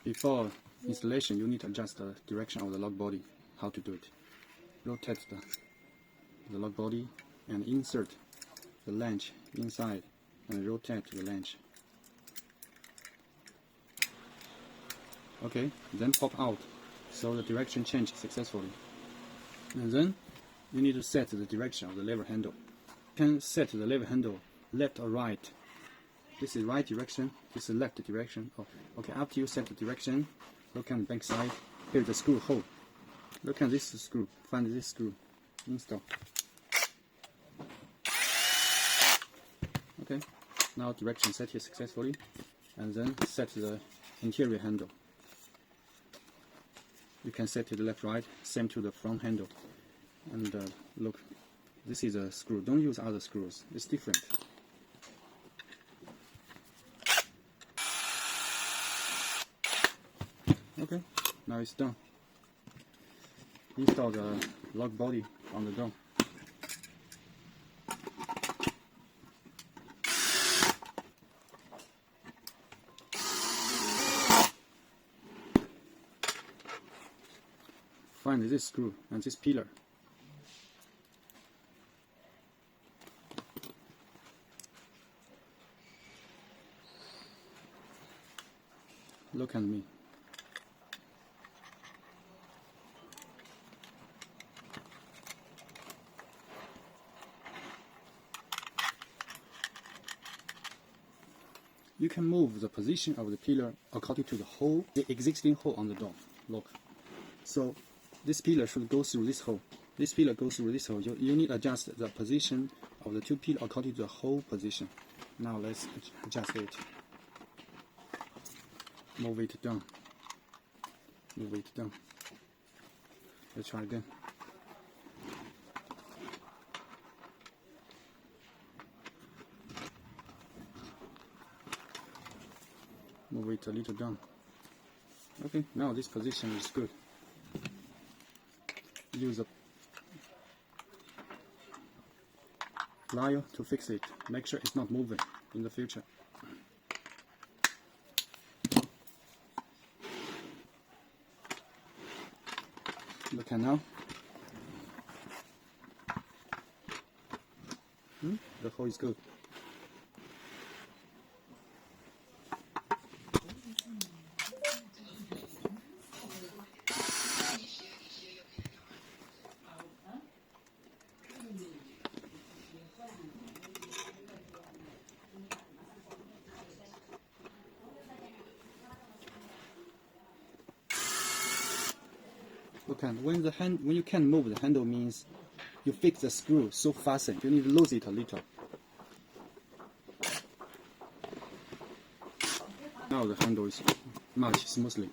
Before installation, you need to adjust the direction of the lock body. How to do it? Rotate the lock body and insert the latch inside and rotate the latch. Okay, then pop out, so the direction changes successfully. And then you need to set the direction of the lever handle. You can set the lever handle left or right. This is right direction, this is left direction. Oh, okay, after you set the direction, look at the back side. Here's the screw hole. Look at this screw. Find this screw. Install. Okay, now direction set here successfully, and then set the interior handle. You can set it left, right, same to the front handle. And look, this is a screw. Don't use other screws. It's different. Okay, now it's done. Install the lock body on the door. Find this screw and this pillar. Look at me. You can move the position of the pillar according to the existing hole on the door. Look. So this pillar should go through this hole. This pillar goes through this hole. You need to adjust the position of the two pillars according to the hole position. Now let's adjust it. Move it down. Move it down. Let's try again. Move it a little down. Okay, now this position is good. Use a plier to fix it. Make sure it's not moving in the future. Look at now. The hole is good. Look at when you can't move the handle means you fix the screw so fastened. You need to lose it a little. Now the handle is much smoothly.